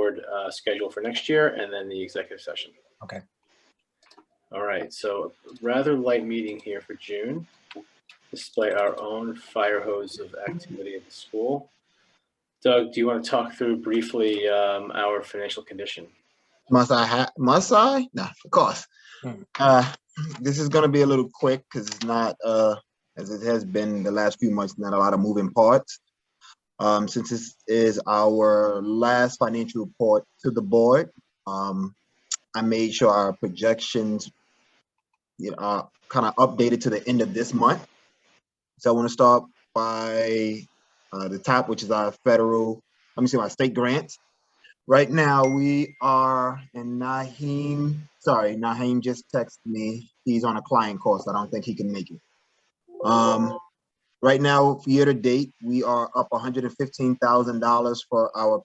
board schedule for next year, and then the executive session. Okay. All right, so rather light meeting here for June. Display our own fire hose of activity at the school. Doug, do you want to talk through briefly our financial condition? Must I? No, of course. This is going to be a little quick because it's not, as it has been the last few months, not a lot of moving parts. Since this is our last financial report to the board, I made sure our projections, are kind of updated to the end of this month. So I want to start by the top, which is our our state grants. Right now we are in Naheem just texted me. He's on a client call, so I don't think he can make it. Right now, year to date, we are up $115,000 for our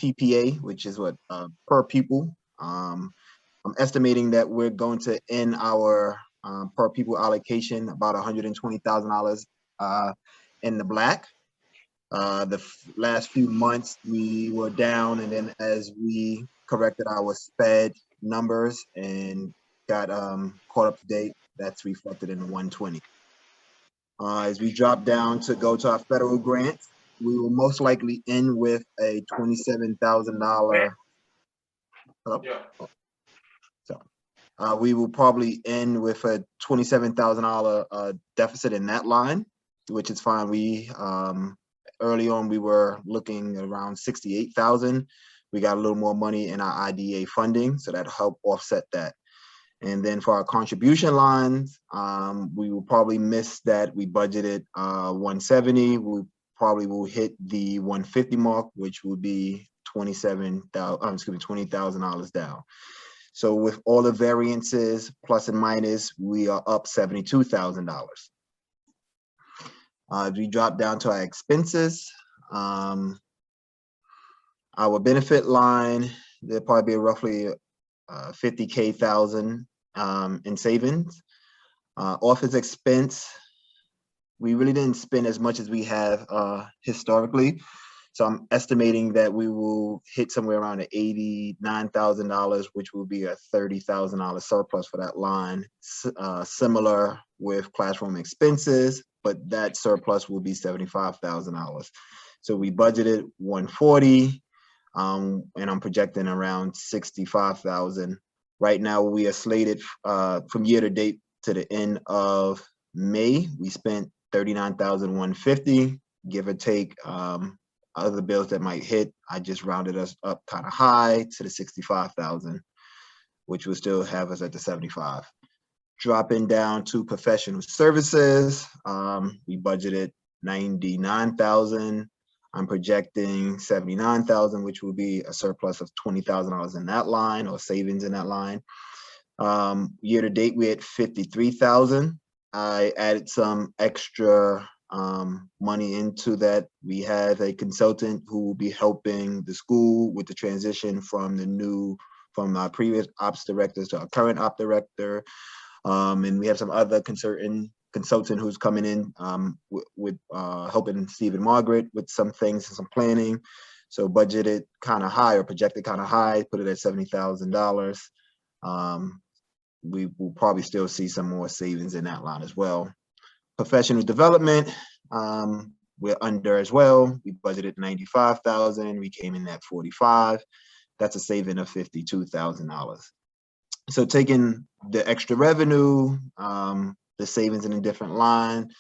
PPA, which is what per pupil. I'm estimating that we're going to end our per pupil allocation about $120,000 in the black. The last few months we were down, and then as we corrected our SPED numbers and got caught up to date, that's reflected in the 120. As we drop down to go to our federal grants, we will most likely end with a $27,000. We will probably end with a $27,000 deficit in that line, which is fine. We early on we were looking at around 68,000. We got a little more money in our IDA funding, so that helped offset that. And then for our contribution lines, we will probably miss that. We budgeted 170. We probably will hit the 150 mark, which will be $20,000 down. So with all the variances, plus and minus, we are up $72,000. If we drop down to our expenses, our benefit line, there'll probably be roughly 50,000 in savings. Office expense, we really didn't spend as much as we have historically. So I'm estimating that we will hit somewhere around $89,000, which will be a $30,000 surplus for that line. Similar with classroom expenses, but that surplus will be $75,000. So we budgeted 140, and I'm projecting around 65,000. Right now we are slated from year to date to the end of May. We spent 39,150, give or take. Other bills that might hit, I just rounded us up kind of high to the 65,000, which will still have us at the 75. Dropping down to professional services, we budgeted 99,000. I'm projecting 79,000, which will be a surplus of $20,000 in that line, or savings in that line. Year to date, we had 53,000. I added some extra money into that. We have a consultant who will be helping the school with the transition from our previous ops directors to our current op director. And we have some other consultant who's coming in with helping Steve and Margaret with some things and some planning. So budgeted kind of high, or projected kind of high, put it at $70,000. We will probably still see some more savings in that line as well. Professional development, we're under as well. We budgeted 95,000. We came in at 45. That's a saving of $52,000. So taking the extra revenue, the savings in a different line,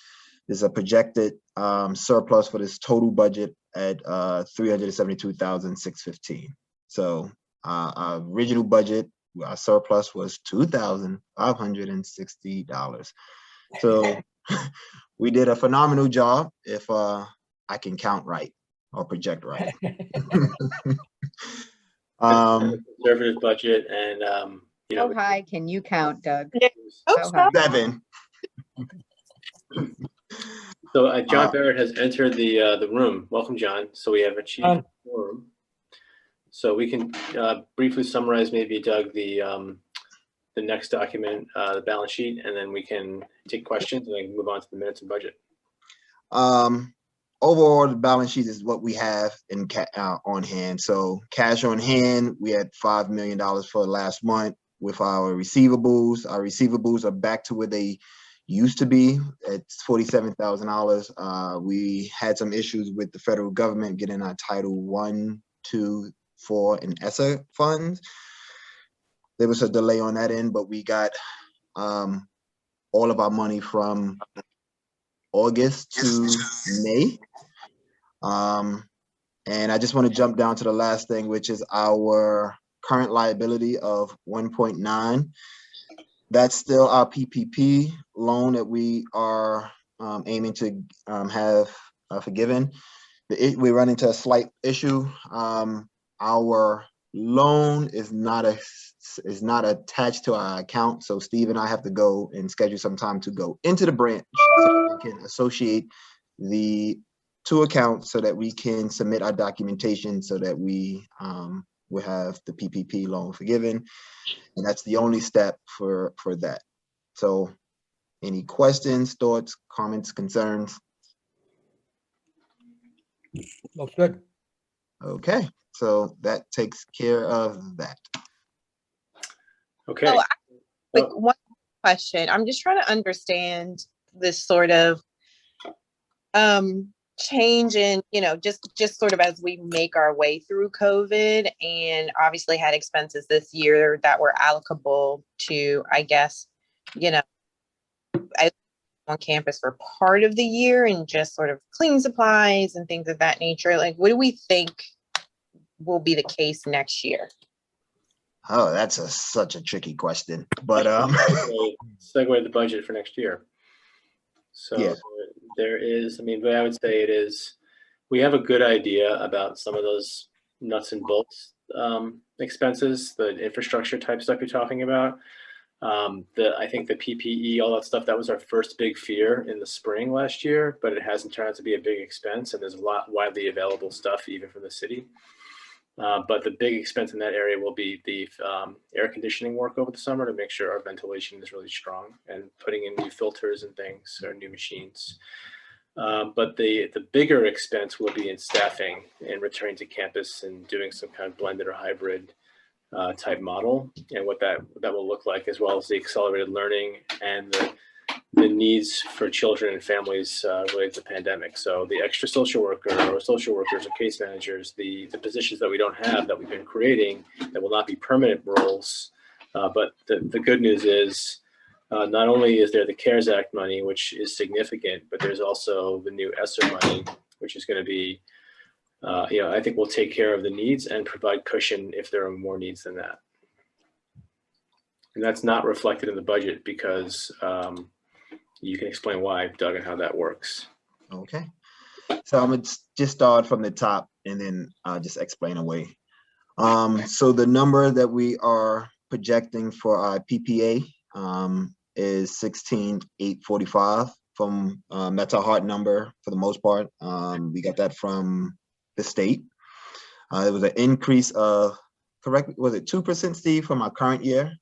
there's a projected surplus for this total budget at $372,615. So our original budget, our surplus was $2,560. So we did a phenomenal job, if I can count right or project right. Conservative budget, and how high can you count, Doug? Oh, stop. 7. So John Barrett has entered the room. Welcome, John. So we have achieved quorum. So we can briefly summarize, maybe, Doug, the next document, the balance sheet, and then we can take questions and then move on to the minutes and budget. overall, the balance sheet is what we have in on hand. So cash on hand, we had $5 million for last month. With our receivables are back to where they used to be. It's $47,000. We had some issues with the federal government getting our Title 1, 2, 4, and ESSA funds. There was a delay on that end, but we got all of our money from August to May. And I just want to jump down to the last thing, which is our current liability of 1.9. That's still our PPP loan that we are aiming to have forgiven. We run into a slight issue. Our loan is not attached to our account, so Steve and I have to go and schedule some time to go into the branch so we can associate the two accounts so that we can submit our documentation so that we will have the PPP loan forgiven. And that's the only step for that. So any questions, thoughts, comments, concerns? Looks good. Okay, so that takes care of that. Okay. Oh, quick one question. I'm just trying to understand this sort of change in, just sort of as we make our way through COVID, and obviously had expenses this year that were allocable to, I guess, on campus for part of the year and just sort of cleaning supplies and things of that nature. Like, what do we think will be the case next year? Oh, that's such a tricky question, but segue the budget for next year. So yeah. There is, but I would say it is, we have a good idea about some of those nuts and bolts expenses, the infrastructure type stuff you're talking about. I think the PPE, all that stuff, that was our first big fear in the spring last year, but it hasn't turned out to be a big expense, and there's a lot widely available stuff even from the city. But the big expense in that area will be the air conditioning work over the summer to make sure our ventilation is really strong, and putting in new filters and things, or new machines. But the bigger expense will be in staffing and returning to campus and doing some kind of blended or hybrid type model, and what that will look like, as well as the accelerated learning and the needs for children and families related to the pandemic. So the extra social worker or social workers or case managers, the positions that we don't have that we've been creating that will not be permanent roles. But the good news is not only is there the CARES Act money, which is significant, but there's also the new ESSER money, which is going to be, I think will take care of the needs and provide cushion if there are more needs than that. And that's not reflected in the budget because you can explain why, Doug, and how that works. Okay, so I'm gonna just start from the top and then just explain away. So the number that we are projecting for our PPA is 16,845. From that's a hard number for the most part. We got that from the state. It was an increase of, correct, was it 2%, Steve, from our current year?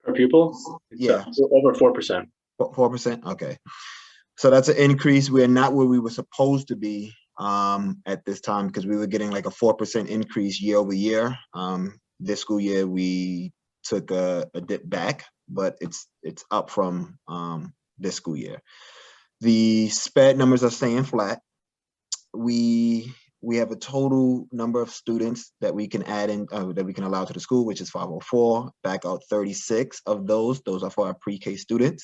Per pupil? Yeah, over 4%. 4%. Okay, so that's an increase. We're not where we were supposed to be at this time, because we were getting like a 4% increase year over year. This school year we took a dip back, but it's up from this school year. The SPED numbers are staying flat. We have a total number of students that we can add in, that we can allow to the school, which is 504. Back out 36 of those are for our pre-K students.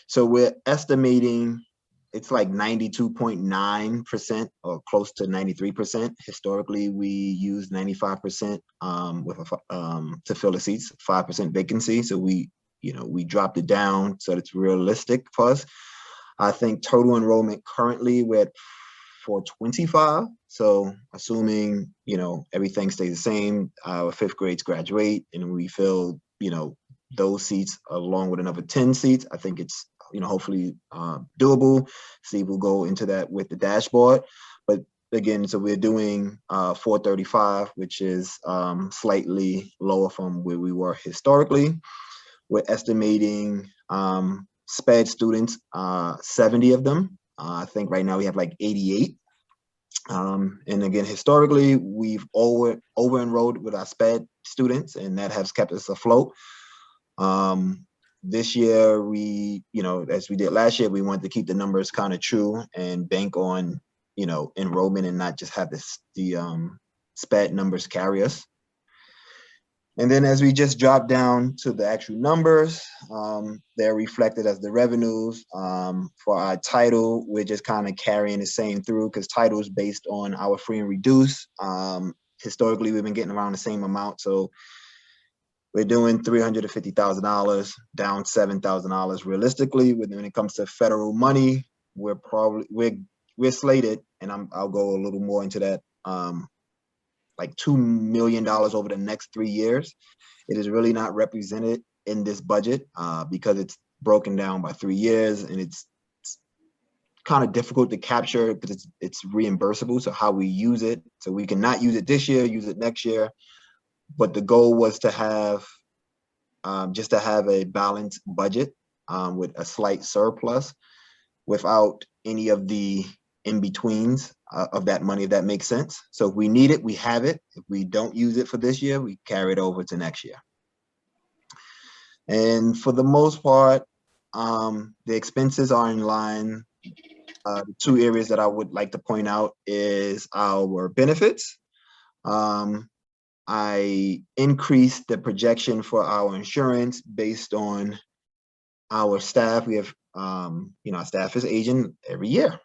So we're estimating it's like 92.9% or close to 93%. Historically, we use 95% to fill the seats, 5% vacancy. So we dropped it down so it's realistic for us. I think total enrollment currently we're at 425. So assuming, everything stays the same, our fifth grades graduate and we fill, those seats along with another 10 seats, I think it's, hopefully doable. Steve will go into that with the dashboard. But again, so we're doing 435, which is slightly lower from where we were historically. We're estimating SPED students, 70 of them. I think right now we have like 88. And again, historically, we've over-enrolled with our SPED students, and that has kept us afloat. This year, as we did last year, we wanted to keep the numbers kind of true and bank on, enrollment and not just have the SPED numbers carry us. And then as we just drop down to the actual numbers, they're reflected as the revenues. For our title, we're just kind of carrying the same through because title is based on our free and reduced. Historically, we've been getting around the same amount. So we're doing $350,000, down $7,000 realistically. When it comes to federal money, we're slated, and I'll go a little more into that, like $2 million over the next 3 years. It is really not represented in this budget because it's broken down by 3 years, and it's kind of difficult to capture because it's reimbursable. So how we use it, so we can not use it this year, use it next year. But the goal was to have just to have a balanced budget with a slight surplus without any of the in-betweens of that money, if that makes sense. So if we need it, we have it. If we don't use it for this year, we carry it over to next year. And for the most part, the expenses are in line. The two areas that I would like to point out is our benefits. I increased the projection for our insurance based on our staff. We have, our staff is aging every year,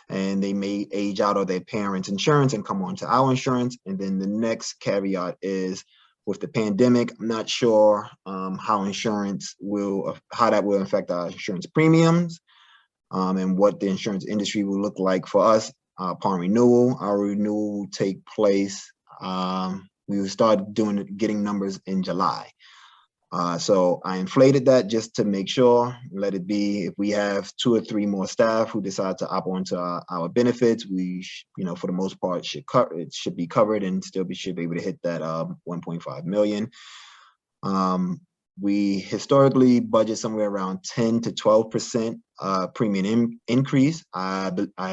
and they may age out of their parents' insurance and come on to our insurance. And then the next caveat is with the pandemic, I'm not sure how that will affect our insurance premiums and what the insurance industry will look like for us upon renewal. Our renewal will take place. We will start getting numbers in July. So I inflated that just to make sure, let it be. If we have 2 or 3 more staff who decide to opt onto our benefits, we, for the most part, it should be covered and should be able to hit that 1.5 million. We historically budget somewhere around 10 to 12% premium increase. I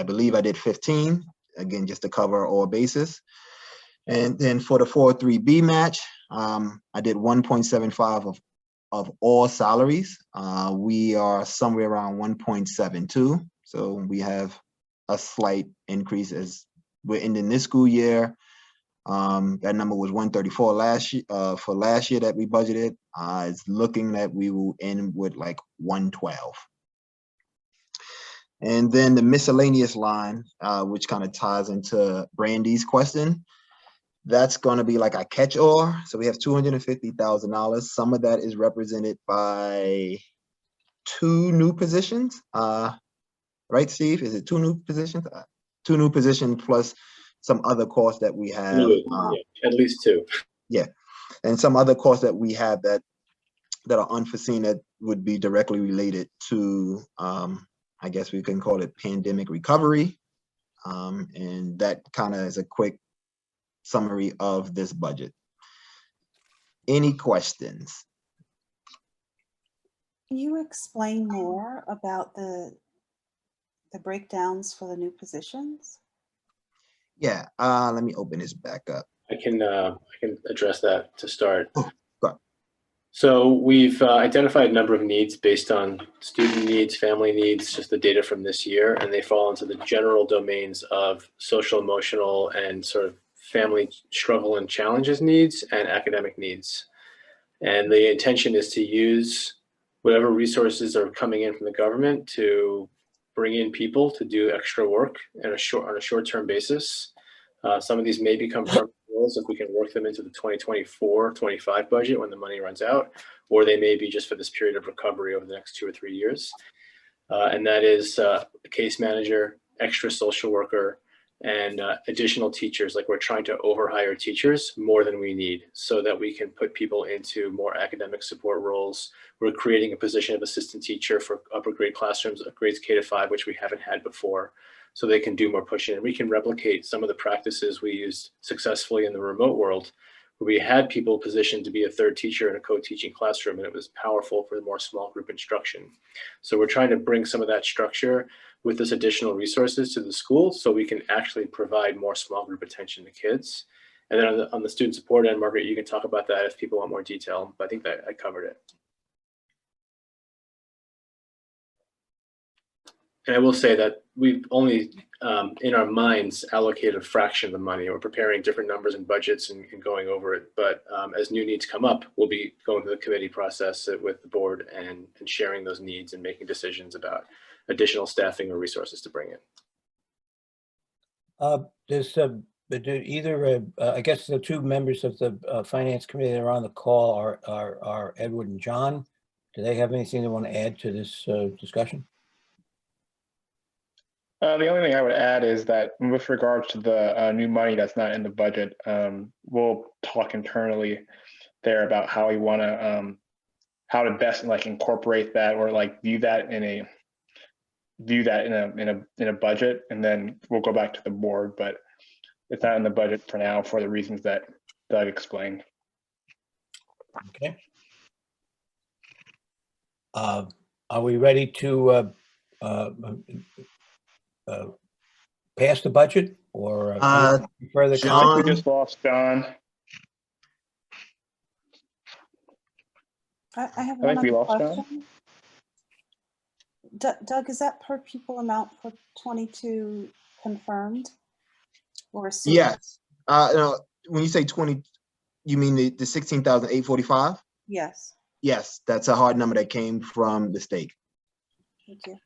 believe I did 15, again, just to cover all bases. And then for the 403B match, I did 1.75 of all salaries. We are somewhere around 1.72. So we have a slight increase as we're ending this school year. That number was 134 last year. For last year that we budgeted, it's looking that we will end with like 112. And then the miscellaneous line, which kind of ties into Brandy's question. That's going to be like a catch-all. So we have $250,000. Some of that is represented by 2 new positions. Right, Steve? Is it 2 new positions? 2 new positions plus some other costs that we have. At least 2. Yeah, and some other costs that we have that are unforeseen that would be directly related to, I guess we can call it pandemic recovery. And that kind of is a quick summary of this budget. Any questions? Can you explain more about the breakdowns for the new positions? Yeah, let me open this back up. I can address that to start. Oh, go ahead. So we've identified a number of needs based on student needs, family needs, just the data from this year, and they fall into the general domains of social, emotional, and sort of family struggle and challenges needs and academic needs. And the intention is to use whatever resources are coming in from the government to bring in people to do extra work on a short-term basis. Some of these may become permanent roles if we can work them into the 2024-25 budget when the money runs out, or they may be just for this period of recovery over the next 2 or 3 years. And that is a case manager, extra social worker, and additional teachers. Like, we're trying to overhire teachers more than we need so that we can put people into more academic support roles. We're creating a position of assistant teacher for upper grade classrooms, grades K to 5, which we haven't had before, so they can do more pushing. And we can replicate some of the practices we used successfully in the remote world, we had people positioned to be a third teacher in a co-teaching classroom, and it was powerful for more small group instruction. So we're trying to bring some of that structure with this additional resources to the school so we can actually provide more small group attention to kids. And then on the student support end, Margaret, you can talk about that if people want more detail, but I think that I covered it. And I will say that we've only, in our minds, allocated a fraction of the money. We're preparing different numbers and budgets and going over it. But as new needs come up, we'll be going through the committee process with the board and sharing those needs and making decisions about additional staffing or resources to bring in. I guess the two members of the finance committee that are on the call are Edward and John. Do they have anything they want to add to this discussion? The only thing I would add is that with regards to the new money that's not in the budget, we'll talk internally there about how we want to, how to best like incorporate that or like view that in a budget, and then we'll go back to the board. But it's not in the budget for now for the reasons that Doug explained. Okay. Are we ready to pass the budget or further I John? think we just lost John. I have I think one we other lost John. question. Doug, is that per pupil amount for 22 confirmed? Or assumed? Yes. No, when you say 20, you mean the 16,845? Yes, Yes, that's a hard number that came from the state. thank you.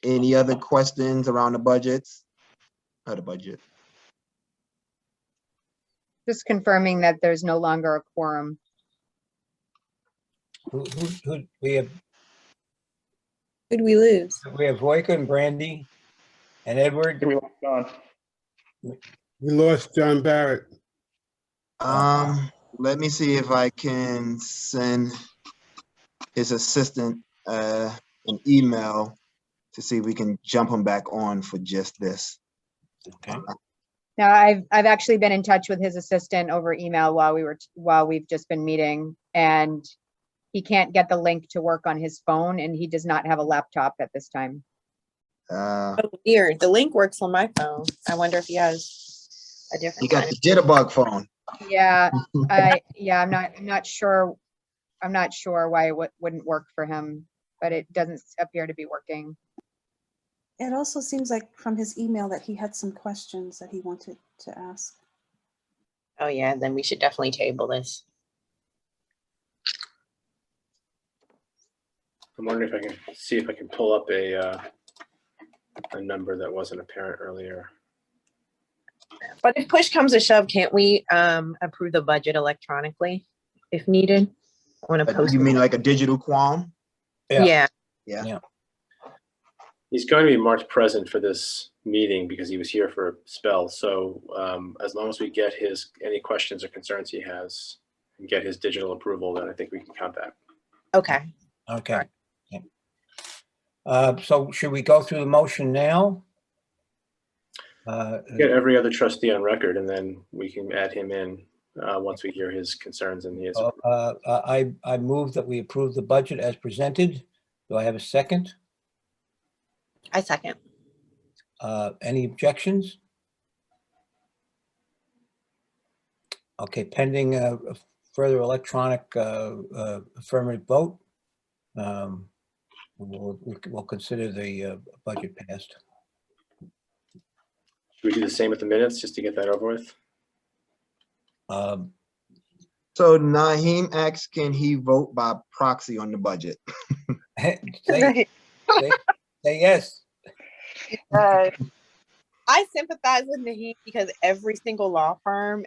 Any other questions around the budgets? The budget. Just confirming that there's no longer a quorum. who we have Who'd we lose? Voica and Brandy and Edward. We lost John. We lost John Barrett. Let me see if I can send his assistant an email to see if we can jump him back on for just this. Okay. Now, I've actually been in touch with his assistant over email while we've just been meeting, and he can't get the link to work on his phone, and he does not have a laptop at this time. Oh, weird. The link works on my phone. I wonder if he has a different. He got the jitterbug phone. Yeah, I'm not sure. I'm not sure why it wouldn't work for him, but it doesn't appear to be working. It also seems like from his email that he had some questions that he wanted to ask. Oh yeah, then we should definitely table this. I'm wondering if I can see if I can pull up a number that wasn't apparent earlier. But if push comes to shove, can't we approve the budget electronically if needed? I want to post. You mean like a digital qualm? Yeah. Yeah. He's going to be marked present for this meeting because he was here for a spell. So as long as we get any questions or concerns he has and get his digital approval, then I think we can count that. Okay. Okay. So should we go through the motion now? Get every other trustee on record, and then we can add him in once we hear his concerns and his. I move that we approve the budget as presented. Do I have a second? I second. Any objections? Okay, pending a further electronic affirmative vote, we'll consider the budget passed. Should we do the same with the minutes just to get that over with? So Naheem asks, can he vote by proxy on the budget? Say yes. I sympathize with Naheem because every single law firm,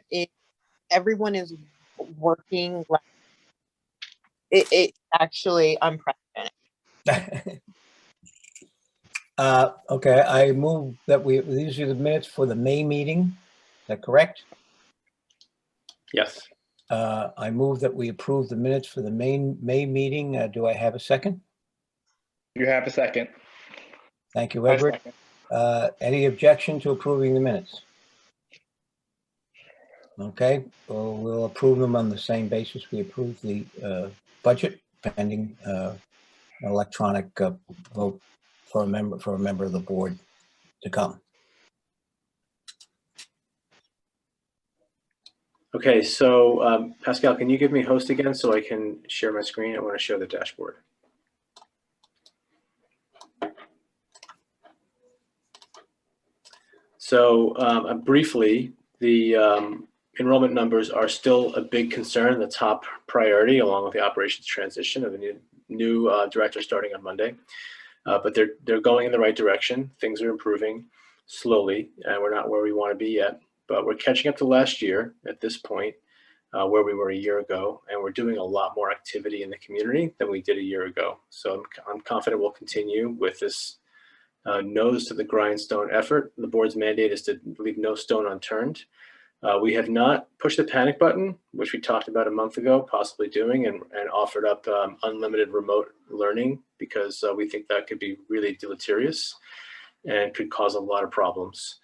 everyone is working like it's actually unprecedented. Okay, I move that these are the minutes for the May meeting. Is that correct? Yes. I move that we approve the minutes for the May meeting. Do I have a second? You have a second. Thank you, I Edward. second. Any objection to approving the minutes? Okay, well, we'll approve them on the same basis we approve the budget pending electronic vote for a member of the board to come. Okay, so Pascal, can you give me host again so I can share my screen? I want to show the dashboard. So briefly, the enrollment numbers are still a big concern, the top priority, along with the operations transition of the new director starting on Monday. But they're going in the right direction. Things are improving slowly, and we're not where we want to be yet. But we're catching up to last year at this point, where we were a year ago, and we're doing a lot more activity in the community than we did a year ago. So I'm confident we'll continue with this nose to the grindstone effort. The board's mandate is to leave no stone unturned. We have not pushed the panic button, which we talked about a month ago, possibly doing, and offered up unlimited remote learning because we think that could be really deleterious and could cause a lot of problems.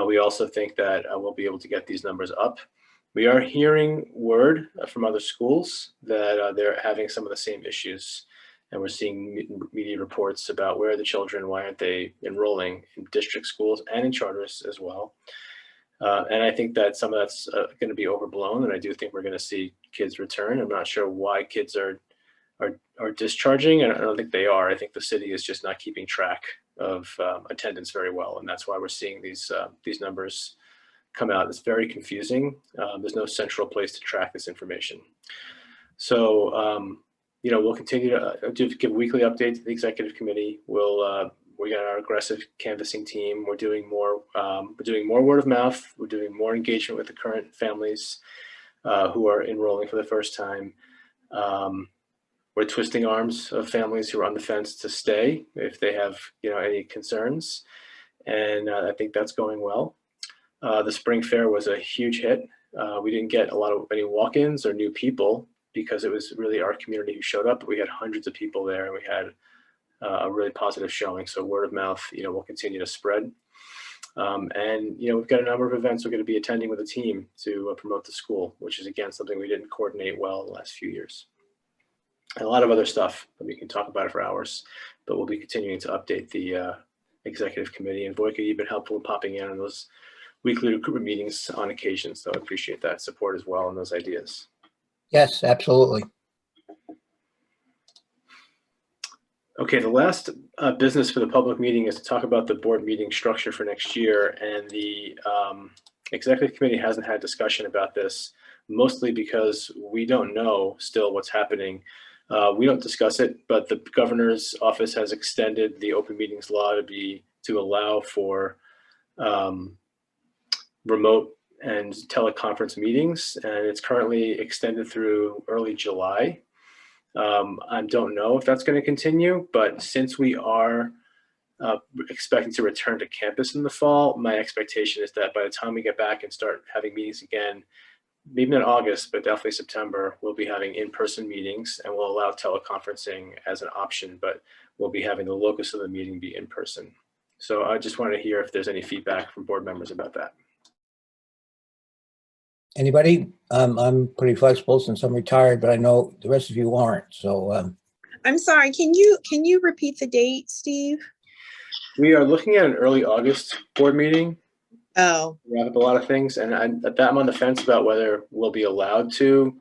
We also think that we'll be able to get these numbers up. We are hearing word from other schools that they're having some of the same issues. And we're seeing media reports about where are the children, why aren't they enrolling in district schools and in charters as well. And I think that some of that's going to be overblown, and I do think we're going to see kids return. I'm not sure why kids are discharging, and I don't think they are. I think the city is just not keeping track of attendance very well, and that's why we're seeing these numbers come out. It's very confusing. There's no central place to track this information. So, we'll continue to give weekly updates to the executive committee. We got our aggressive canvassing team. We're doing more word of mouth. We're doing more engagement with the current families who are enrolling for the first time. We're twisting arms of families who are on the fence to stay if they have any concerns, and I think that's going well. The spring fair was a huge hit. We didn't get any walk-ins or new people because it was really our community who showed up. But we had hundreds of people there, and we had a really positive showing. So word of mouth, will continue to spread. And we've got a number of events we're going to be attending with a team to promote the school, which is again something we didn't coordinate well the last few years. And a lot of other stuff that we can talk about it for hours, but we'll be continuing to update the executive committee. And Voika, you've been helpful in popping in on those weekly recruitment meetings on occasion. So I appreciate that support as well and those ideas. Yes, absolutely. Okay, the last business for the public meeting is to talk about the board meeting structure for next year. And the executive committee hasn't had discussion about this, mostly because we don't know still what's happening. We don't discuss it, but the governor's office has extended the open meetings law to allow for remote and teleconference meetings, and it's currently extended through early July. I don't know if that's going to continue, but since we are expecting to return to campus in the fall, my expectation is that by the time we get back and start having meetings again, maybe not August, but definitely September, we'll be having in-person meetings, and we'll allow teleconferencing as an option, but we'll be having the locus of the meeting be in person. So I just wanted to hear if there's any feedback from board members about that. Anybody? I'm pretty flexible since I'm retired, but I know the rest of you aren't. So I'm sorry, can you repeat the date, Steve? We are looking at an early August board meeting. Oh, Wrap up a lot of things, and I'm on the fence about whether we'll be allowed to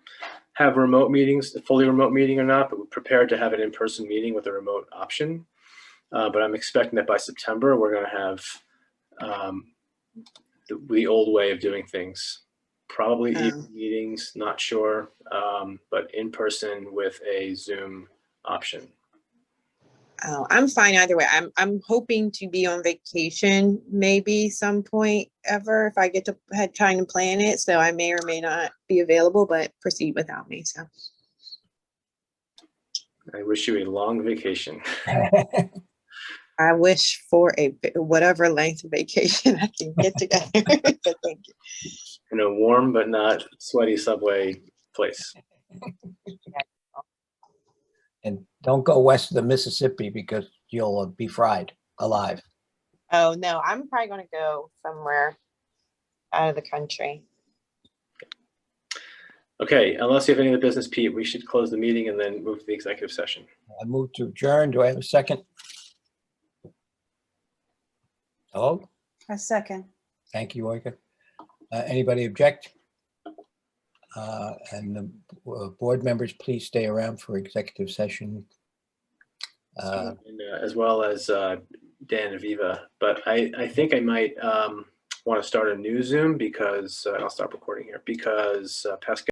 have remote meetings, a fully remote meeting or not, but we're prepared to have an in-person meeting with a remote option. But I'm expecting that by September, we're going to have the old way of doing things. Probably evening meetings, not sure, but in person with a Zoom option. oh, I'm fine either way. I'm hoping to be on vacation maybe some point ever if I had time to plan it. So I may or may not be available, but proceed without me. So I wish you a long vacation. I wish for whatever length of vacation I can get together. But thank you. In a warm but not sweaty subway place. and don't go west of the Mississippi because you'll be fried alive. Oh, no, I'm probably gonna go somewhere out of the country. Okay, unless you have any other business, Pete, we should close the meeting and then move to the executive session. I move to adjourn. Do I have a second? Hello? A second. Thank you, Olga. Anybody object? And the board members, please stay around for executive session. And, as well as Dan and Viva, but I think I might want to start a new Zoom because I'll stop recording here because Pascal